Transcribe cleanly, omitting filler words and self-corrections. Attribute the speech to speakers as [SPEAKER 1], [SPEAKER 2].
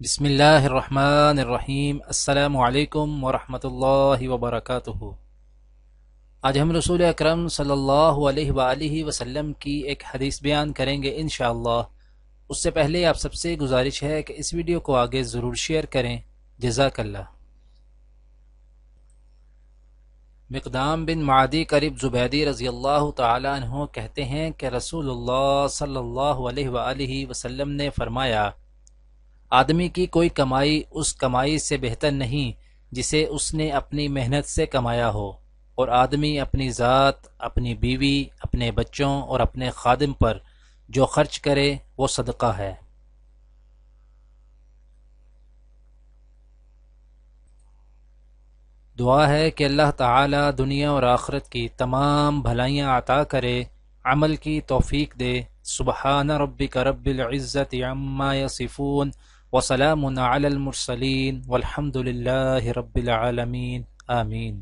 [SPEAKER 1] بسم اللہ الرحمن الرحیم۔ السلام علیکم ورحمۃ اللہ وبرکاتہ۔ آج ہم رسول اکرم صلی اللہ علیہ وآلہ وسلم کی ایک حدیث بیان کریں گے انشاءاللہ۔ اس سے پہلے آپ سب سے گزارش ہے کہ اس ویڈیو کو آگے ضرور شیئر کریں، جزاک اللہ۔ مقدام بن معدی کرب زبیدی رضی اللہ تعالی عنہ کہتے ہیں کہ رسول اللہ صلی اللہ علیہ وآلہ وسلم نے فرمایا، آدمی کی کوئی کمائی اس کمائی سے بہتر نہیں جسے اس نے اپنی محنت سے کمایا ہو، اور آدمی اپنی ذات، اپنی بیوی، اپنے بچوں اور اپنے خادم پر جو خرچ کرے وہ صدقہ ہے۔ دعا ہے کہ اللہ تعالی دنیا اور آخرت کی تمام بھلائیاں عطا کرے، عمل کی توفیق دے۔ سبحان ربک رب العزت عما یصفون وسلام علی المرسلین والحمد للہ رب العالمین، آمین۔